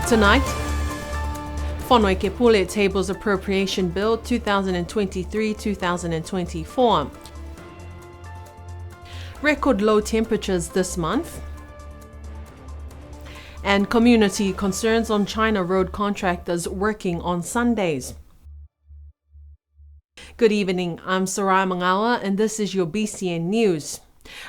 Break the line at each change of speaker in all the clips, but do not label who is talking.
Tonight, Whanoi Ke Pule tables Appropriation Bill 2023-2024. Record low temperatures this month. And community concerns on China road contractors working on Sundays. Good evening, I'm Sarai Mangawa and this is your BCN News.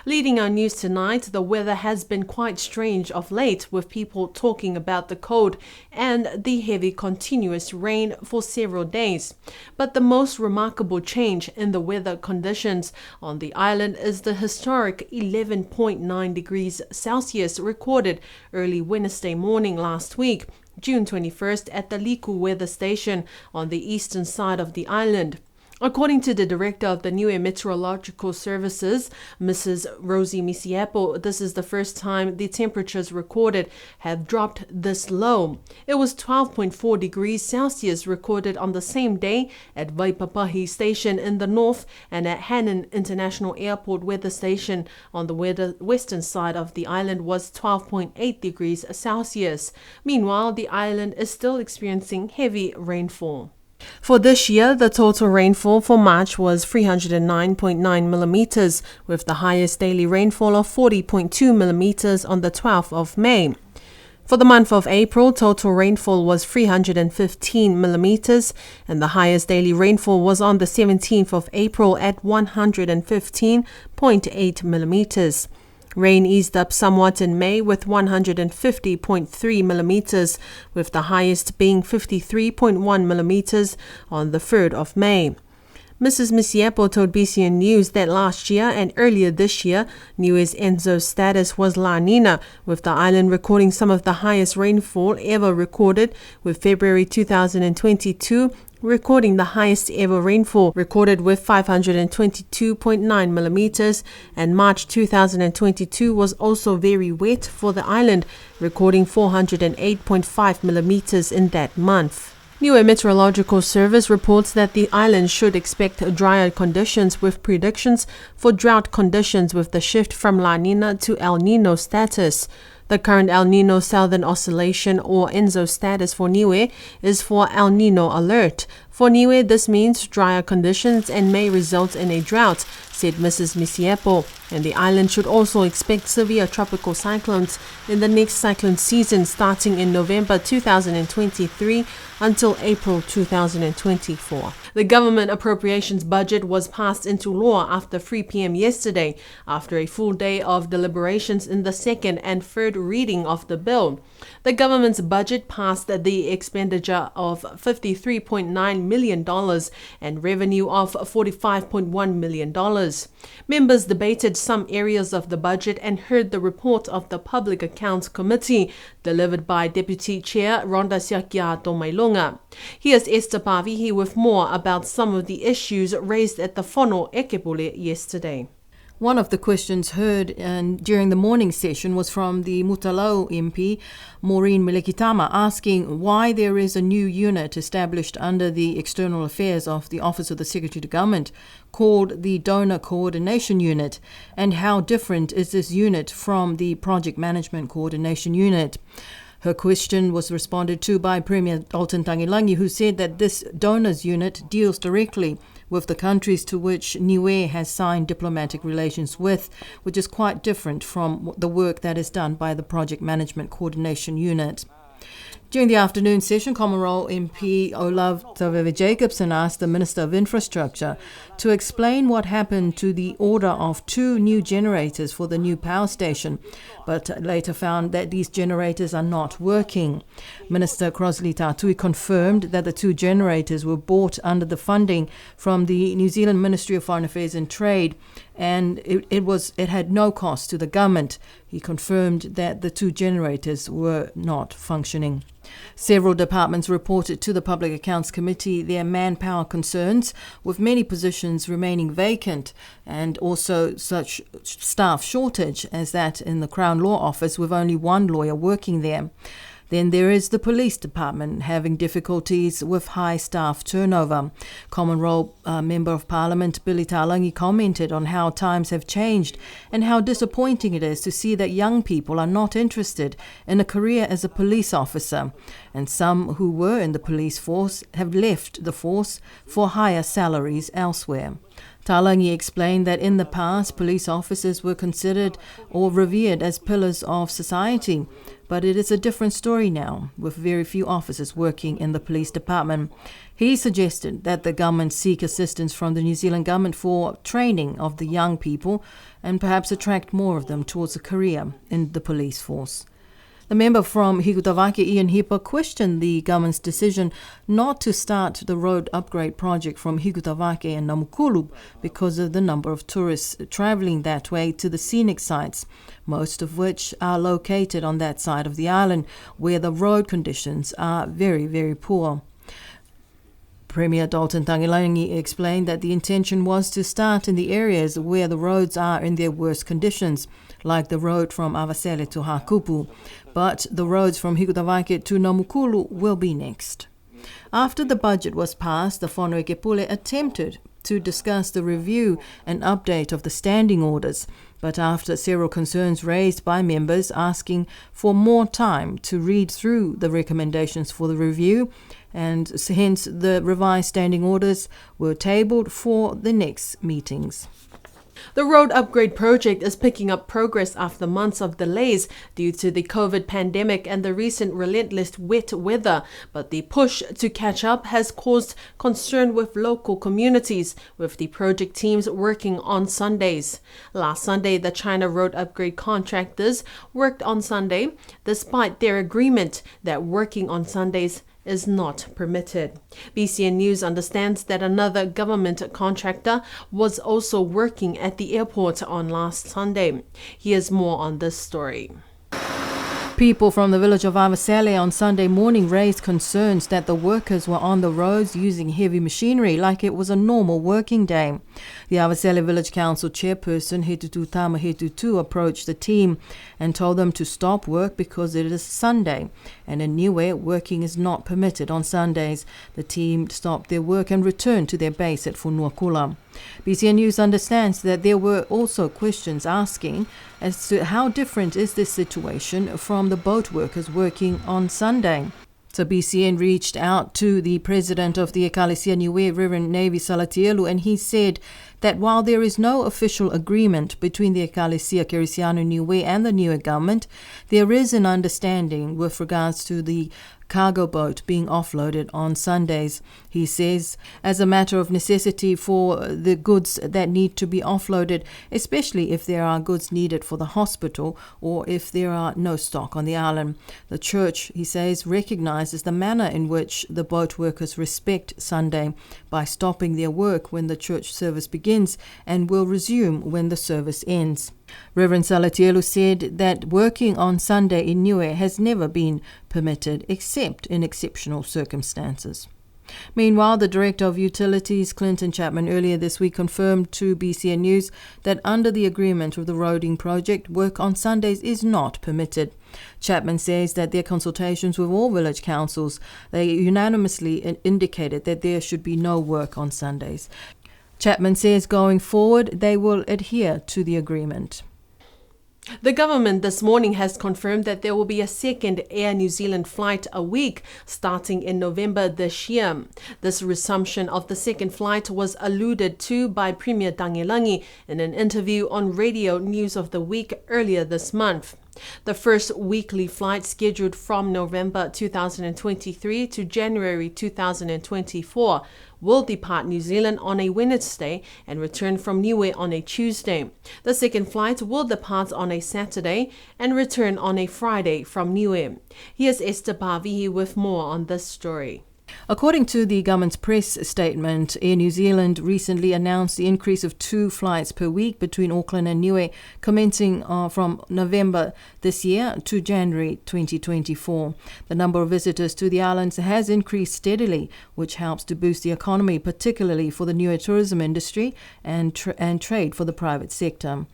Leading our news tonight, the weather has been quite strange of late, with people talking about the cold and the heavy continuous rain for several days. But the most remarkable change in the weather conditions on the island is the historic 11.9 degrees Celsius recorded early Wednesday morning last week, June 21st, at the Liku weather station on the eastern side of the island. According to the director of the Niue Meteorological Services, Mrs. Rosie Misiapo, this is the first time the temperatures recorded have dropped this low. It was 12.4 degrees Celsius recorded on the same day at Waipapahi Station in the north and at Hannan International Airport weather station on the western side of the island was 12.8 degrees Celsius. Meanwhile, the island is still experiencing heavy rainfall. For this year, the total rainfall for March was 309.9 millimeters, with the highest daily rainfall of 40.2 millimeters on the 12th of May. For the month of April, total rainfall was 315 millimeters, and the highest daily rainfall was on the 17th of April at 115.8 millimeters. Rain eased up somewhat in May with 150.3 millimeters, with the highest being 53.1 millimeters on the 3rd of May. Mrs. Misiapo told BCN News that last year and earlier this year, Niue's ENSO status was La Nina, with the island recording some of the highest rainfall ever recorded, with February 2022 recording the highest ever rainfall recorded with 522.9 millimeters, and March 2022 was also very wet for the island, recording 408.5 millimeters in that month. Niue Meteorological Service reports that the island should expect drier conditions, with predictions for drought conditions with the shift from La Nina to El Nino status. The current El Nino Southern Oscillation or ENSO status for Niue is for El Nino alert. For Niue, this means drier conditions and may result in a drought, said Mrs. Misiapo, and the island should also expect severe tropical cyclones in the next cyclone season starting in November 2023 until April 2024. The government appropriations budget was passed into law after 3 p.m. yesterday, after a full day of deliberations in the second and third reading of the bill. The government's budget passed the expenditure of $53.9 million and revenue of $45.1 million. Members debated some areas of the budget and heard the report of the Public Accounts Committee, delivered by Deputy Chair Rhonda Siakiato Mailonga. Here's Esther Pavihi with more about some of the issues raised at the Whanoi Ke Pule yesterday.
One of the questions heard during the morning session was from the Mutalau MP, Maureen Milekitama, asking why there is a new unit established under the External Affairs of the Office of the Secretary to Government called the Donor Coordination Unit, and how different is this unit from the Project Management Coordination Unit. Her question was responded to by Premier Dalton Tagilangi, who said that this donors unit deals directly with the countries to which Niue has signed diplomatic relations with, which is quite different from the work that is done by the Project Management Coordination Unit. During the afternoon session, Commonwealth MP Olav Taveve-Jacobson asked the Minister of Infrastructure to explain what happened to the order of 2 new generators for the new power station, but later found that these generators are not working. Minister Crossley Tatui confirmed that the 2 generators were bought under the funding from the New Zealand Ministry of Foreign Affairs and Trade, and it had no cost to the government. He confirmed that the 2 generators were not functioning. Several departments reported to the Public Accounts Committee their manpower concerns, with many positions remaining vacant and also such staff shortage as that in the Crown Law Office, with only 1 lawyer working there. Then there is the police department having difficulties with high staff turnover. Common Role Member of Parliament Billy Talangi commented on how times have changed and how disappointing it is to see that young people are not interested in a career as a police officer, and some who were in the police force have left the force for higher salaries elsewhere. Talangi explained that in the past, police officers were considered or revered as pillars of society, but it is a different story now, with very few officers working in the police department. He suggested that the government seek assistance from the New Zealand government for training of the young people and perhaps attract more of them towards a career in the police force. The member from Higutawake, Ian Hipa, questioned the government's decision not to start the road upgrade project from Higutawake and Namukulu because of the number of tourists travelling that way to the scenic sites, most of which are located on that side of the island where the road conditions are very, very poor. Premier Dalton Tagilangi explained that the intention was to start in the areas where the roads are in their worst conditions, like the road from Avasele to Hakupu, but the roads from Higutawake to Namukulu will be next. After the budget was passed, the Whanokepule attempted to discuss the review and update of the standing orders, but after several concerns raised by members asking for more time to read through the recommendations for the review, and hence the revised standing orders were tabled for the next meetings.
The road upgrade project is picking up progress after months of delays due to the COVID pandemic and the recent relentless wet weather, but the push to catch up has caused concern with local communities, with the project teams working on Sundays. Last Sunday, the China road upgrade contractors worked on Sunday, despite their agreement that working on Sundays is not permitted. BCN News understands that another government contractor was also working at the airport on last Sunday. Here's more on this story.
People from the village of Avasele on Sunday morning raised concerns that the workers were on the roads using heavy machinery like it was a normal working day. The Avasele Village Council chairperson, Hetutu Tama Hetutu, approached the team and told them to stop work because it is Sunday, and in Niue, working is not permitted on Sundays. The team stopped their work and returned to their base at Funuakula. BCN News understands that there were also questions asking as to how different is this situation from the boat workers working on Sunday. So BCN reached out to the president of the Ekalesia Niue, Reverend Nevi Salatielu, and he said that while there is no official agreement between the Ekalesia Keresiano Niue and the Niue government, there is an understanding with regards to the cargo boat being offloaded on Sundays. He says, as a matter of necessity for the goods that need to be offloaded, especially if there are goods needed for the hospital or if there are no stock on the island. The church, he says, recognizes the manner in which the boat workers respect Sunday by stopping their work when the church service begins and will resume when the service ends. Reverend Salatielu said that working on Sunday in Niue has never been permitted except in exceptional circumstances. Meanwhile, the Director of Utilities, Clinton Chapman, earlier this week confirmed to BCN News that under the agreement of the roading project, work on Sundays is not permitted. Chapman says that their consultations with all village councils, they unanimously indicated that there should be no work on Sundays. Chapman says going forward, they will adhere to the agreement.
The government this morning has confirmed that there will be a second Air New Zealand flight a week starting in November this year. This resumption of the second flight was alluded to by Premier Tagilangi in an interview on Radio News of the Week earlier this month. The first weekly flight, scheduled from November 2023 to January 2024, will depart New Zealand on a Wednesday and return from Niue on a Tuesday. The second flight will depart on a Saturday and return on a Friday from Niue. Here's Esther Pavihi with more on this story.
According to the government's press statement, Air New Zealand recently announced the increase of 2 flights per week between Auckland and Niue, commencing from November this year to January 2024. The number of visitors to the islands has increased steadily, which helps to boost the economy, particularly for the Niue tourism industry and trade for the private sector.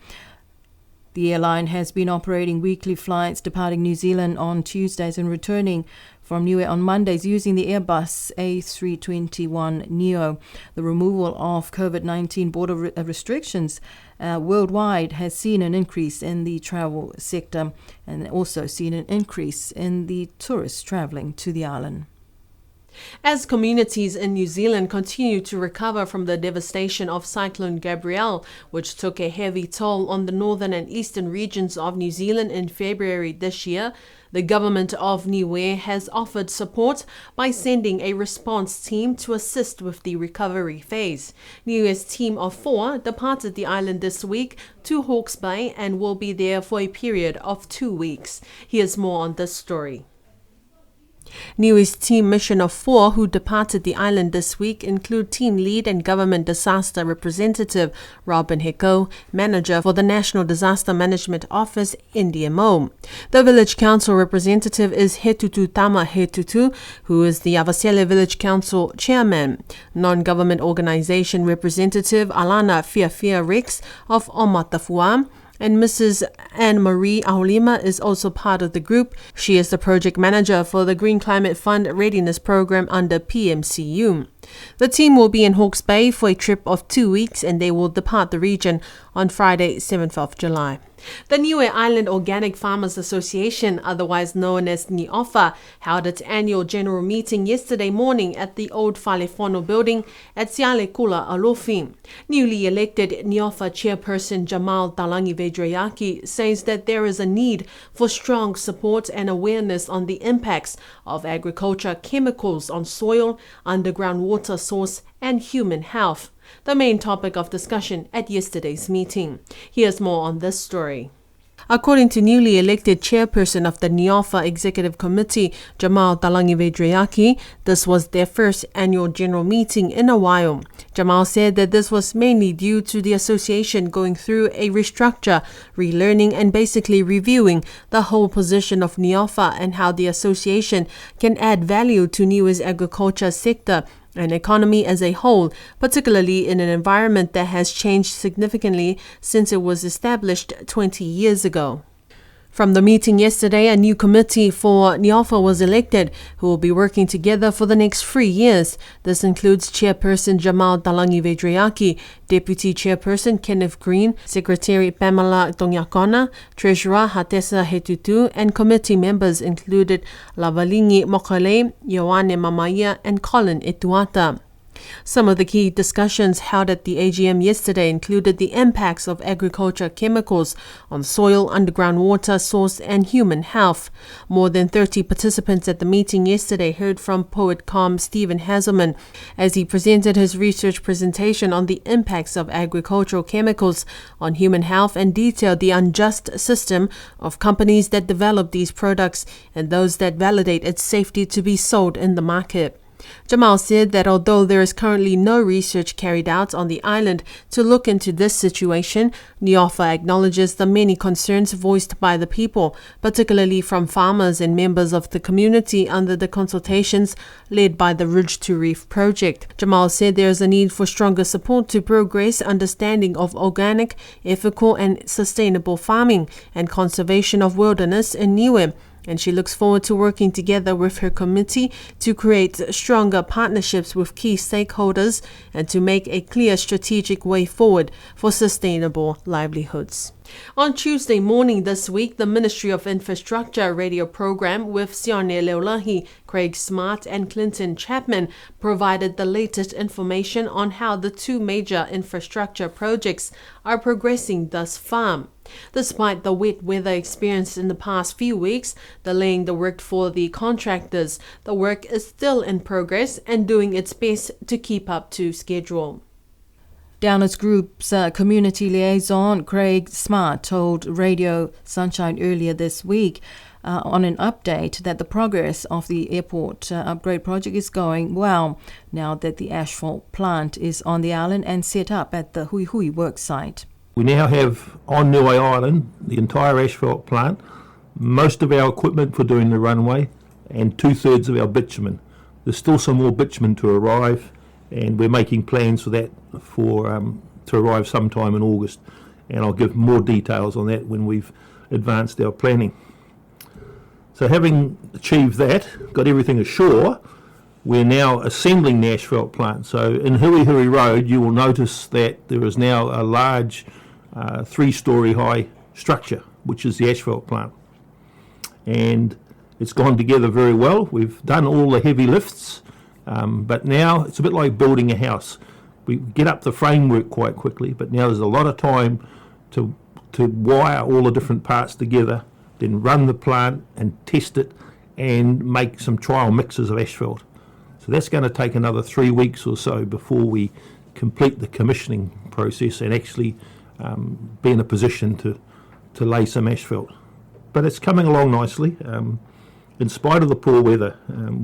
The airline has been operating weekly flights departing New Zealand on Tuesdays and returning from Niue on Mondays using the Airbus A321neo. The removal of COVID-19 border restrictions worldwide has seen an increase in the travel sector and also seen an increase in the tourists travelling to the island.
As communities in New Zealand continue to recover from the devastation of Cyclone Gabrielle, which took a heavy toll on the northern and eastern regions of New Zealand in February this year, the government of Niue has offered support by sending a response team to assist with the recovery phase. Niue's team of 4 departed the island this week to Hawke's Bay and will be there for a period of 2 weeks. Here's more on this story. Niue's team mission of 4 who departed the island this week include team lead and government disaster representative Robin Heko, manager for the National Disaster Management Office, NDMO. The village council representative is Hetutu Tama Hetutu, who is the Avasele Village Council chairman. Non-government organization representative Alana Fiafia Rex of Omatafua, and Mrs. Anne-Marie Aulima is also part of the group. She is the project manager for the Green Climate Fund Readiness Program under PMCU. The team will be in Hawke's Bay for a trip of 2 weeks and they will depart the region on Friday, 7th of July. The Niue Island Organic Farmers Association, otherwise known as NIOFA, held its annual general meeting yesterday morning at the old Whalefono building at Siale Kula Alofi. Newly elected NIOFA chairperson Jamal Talangi Vedriaki says that there is a need for strong support and awareness on the impacts of agriculture chemicals on soil, underground water source and human health, the main topic of discussion at yesterday's meeting. Here's more on this story. According to newly elected chairperson of the NIOFA Executive Committee, Jamal Talangi Vedriaki, this was their first annual general meeting in a while. Jamal said that this was mainly due to the association going through a restructure, relearning and basically reviewing the whole position of NIOFA and how the association can add value to Niue's agriculture sector and economy as a whole, particularly in an environment that has changed significantly since it was established 20 years ago. From the meeting yesterday, a new committee for NIOFA was elected, who will be working together for the next 3 years. This includes Chairperson Jamal Talangi Vedriaki, Deputy Chairperson Kenneth Green, Secretary Pamela Tongyakona, Treasurer Hatesa Hetutu, and committee members included Lavalingi Mokale, Ioane Mamaya, and Colin Etuata. Some of the key discussions held at the AGM yesterday included the impacts of agriculture chemicals on soil, underground water source and human health. More than 30 participants at the meeting yesterday heard from Poet Com Stephen Hazelman as he presented his research presentation on the impacts of agricultural chemicals on human health and detailed the unjust system of companies that develop these products and those that validate its safety to be sold in the market. Jamal said that although there is currently no research carried out on the island to look into this situation, NIOFA acknowledges the many concerns voiced by the people, particularly from farmers and members of the community under the consultations led by the Ridge to Reef project. Jamal said there is a need for stronger support to progress understanding of organic, ethical and sustainable farming and conservation of wilderness in Niue, and she looks forward to working together with her committee to create stronger partnerships with key stakeholders and to make a clear strategic way forward for sustainable livelihoods. On Tuesday morning this week, the Ministry of Infrastructure radio program with Sione Leolahi, Craig Smart and Clinton Chapman provided the latest information on how the 2 major infrastructure projects are progressing thus far. Despite the wet weather experienced in the past few weeks, delaying the work for the contractors, the work is still in progress and doing its best to keep up to schedule.
Downers Group's community liaison Craig Smart told Radio Sunshine earlier this week on an update that the progress of the airport upgrade project is going well now that the asphalt plant is on the island and set up at the Hui Hui work site.
We now have on Niue Island the entire asphalt plant, most of our equipment for doing the runway and 2/3 of our bitumen. There's still some more bitumen to arrive and we're making plans for that to arrive sometime in August. and I'll give more details on that when we've advanced our planning. So having achieved that, got everything ashore, we're now assembling the asphalt plant. So in Hui Hui Road, you will notice that there is now a large 3-storey high structure, which is the asphalt plant. And it's gone together very well. We've done all the heavy lifts, but now it's a bit like building a house. We get up the framework quite quickly, but now there's a lot of time to wire all the different parts together, then run the plant and test it and make some trial mixes of asphalt. So that's going to take another 3 weeks or so before we complete the commissioning process and actually be in a position to lay some asphalt. But it's coming along nicely. In spite of the poor weather,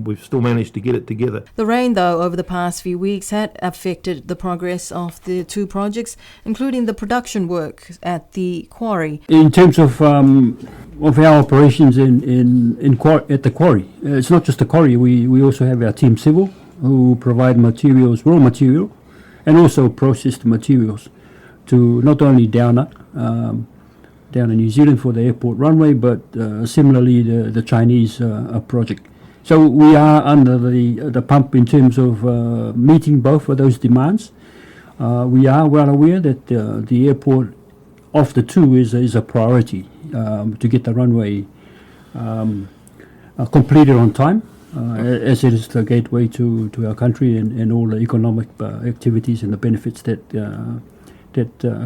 we've still managed to get it together.
The rain, though, over the past few weeks had affected the progress of the 2 projects, including the production work at the quarry.
In terms of our operations at the quarry, it's not just the quarry. We also have our team civil who provide materials, raw material, and also processed materials to not only Downer down in New Zealand for the airport runway, but similarly the Chinese project. So we are under the pump in terms of meeting both of those demands. We are well aware that the airport of the 2 is a priority to get the runway completed on time, as it is the gateway to our country and all the economic activities and the benefits that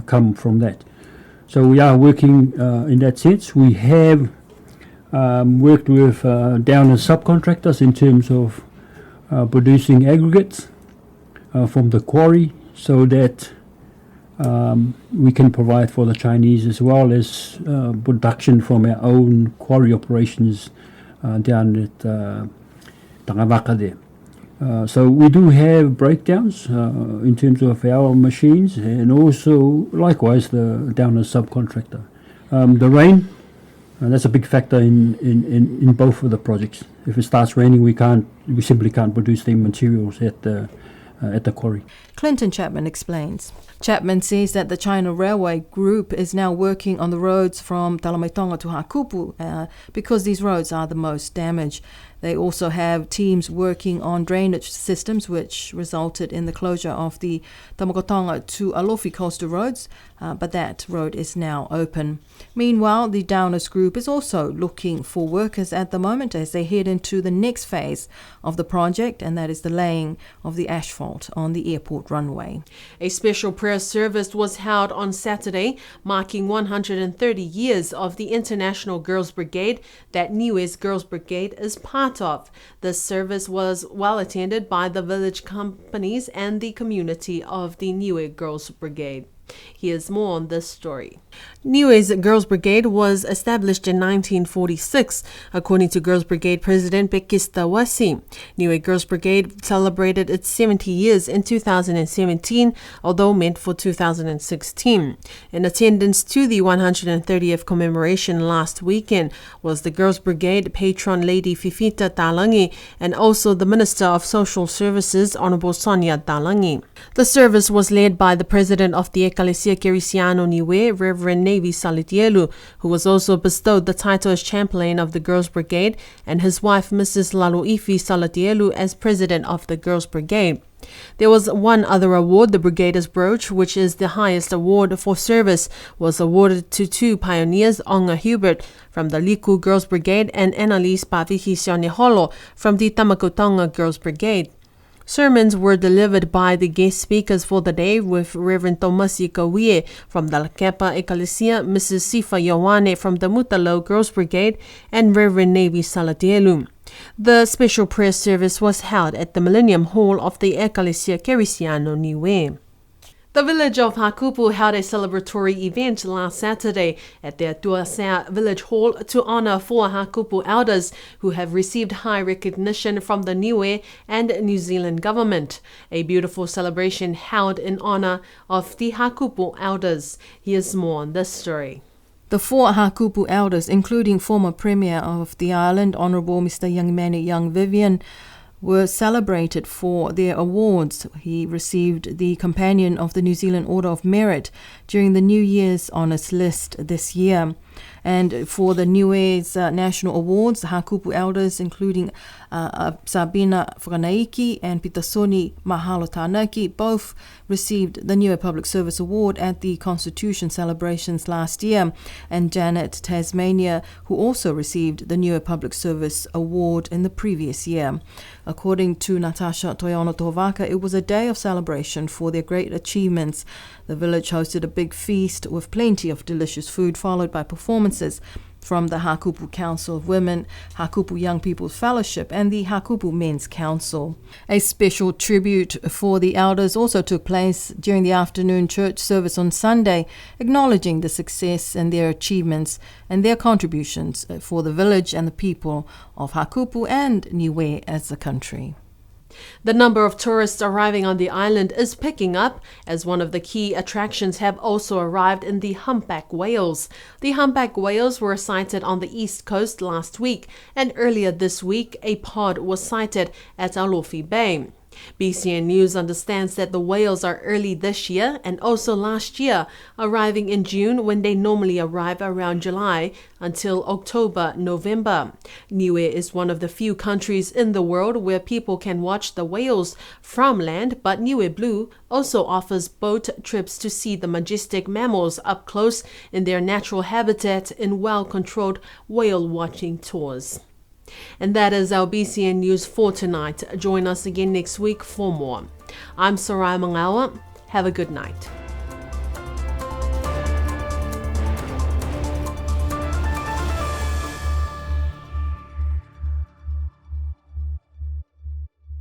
come from that. So we are working in that sense. We have worked with Downer subcontractors in terms of producing aggregates from the quarry so that we can provide for the Chinese, as well as production from our own quarry operations down at Tangawaka there. So we do have breakdowns in terms of our machines, and also likewise the Downer subcontractor. The rain, that's a big factor in both of the projects. If it starts raining, we simply can't produce the materials at the quarry.
Clinton Chapman explains. Chapman says that the China Railway Group is now working on the roads from Talamaitonga to Hakupu because these roads are the most damaged. They also have teams working on drainage systems, which resulted in the closure of the Tamagotonga to Alofi coastal roads, but that road is now open. Meanwhile, the Downers Group is also looking for workers at the moment as they head into the next phase of the project, and that is the laying of the asphalt on the airport runway.
A special prayer service was held on Saturday, marking 130 years of the International Girls Brigade that Niue's Girls Brigade is part of. This service was well attended by the village companies and the community of the Niue Girls Brigade. Here's more on this story. Niue's Girls Brigade was established in 1946, according to Girls Brigade President Bekista Wasi. Niue Girls Brigade celebrated its 70 years in 2017, although meant for 2016. In attendance to the 130th commemoration last weekend was the Girls Brigade patron Lady Fifita Talangi and also the Minister of Social Services, Honorable Sonia Talangi. The service was led by the President of the Ekalesia Kerisiano Niue, Reverend Navy Salitielu, who was also bestowed the title as Champion of the Girls Brigade, and his wife Mrs. Laluifi Salatielu as President of the Girls Brigade. There was one other award, the Brigade's Brooch, which is the highest award for service, was awarded to 2 pioneers, Onga Hubert from the Liku Girls Brigade and Annalise Pavihi Sioneholo from the Tamagotonga Girls Brigade. Sermons were delivered by the guest speakers for the day, with Reverend Tomasi Kawie from the Lakepa Ekalesia, Mrs. Sifa Yowane from the Mutalo Girls Brigade, and Reverend Navy Salatielu. The special prayer service was held at the Millennium Hall of the Ekalesia Kerisiano Niue. The village of Hakupu held a celebratory event last Saturday at their Tuasea Village Hall to honor 4 Hakupu elders who have received high recognition from the Niue and New Zealand government. A beautiful celebration held in honor of the Hakupu elders. Here's more on this story.
The 4 Hakupu elders, including former Premier of the island, Honourable Mr. Youngmani Young Vivian, were celebrated for their awards. He received the Companion of the New Zealand Order of Merit during the New Year's Honours List this year. And for the Niue's National Awards, the Hakupu elders, including Sabina Whakanaiki and Pitasoni Mahalo Tānaki, both received the Niue Public Service Award at the Constitution celebrations last year. And Janet Tasmania, who also received the Niue Public Service Award in the previous year. According to Natasha Toyono Tohovaka, it was a day of celebration for their great achievements. The village hosted a big feast with plenty of delicious food, followed by performances from the Hakupu Council of Women, Hakupu Young People's Fellowship, and the Hakupu Men's Council. A special tribute for the elders also took place during the afternoon church service on Sunday, acknowledging the success and their achievements and their contributions for the village and the people of Hakupu and Niue as a country.
The number of tourists arriving on the island is picking up, as one of the key attractions have also arrived in the humpback whales. The humpback whales were sighted on the east coast last week, and earlier this week a pod was sighted at Alofi Bay. BCN News understands that the whales are early this year and also last year, arriving in June when they normally arrive around July until October, November. Niue is one of the few countries in the world where people can watch the whales from land, but Niue Blue also offers boat trips to see the majestic mammals up close in their natural habitat in well-controlled whale watching tours. And that is our BCN News for tonight. Join us again next week for more. I'm Sarai Mangawa. Have a good night.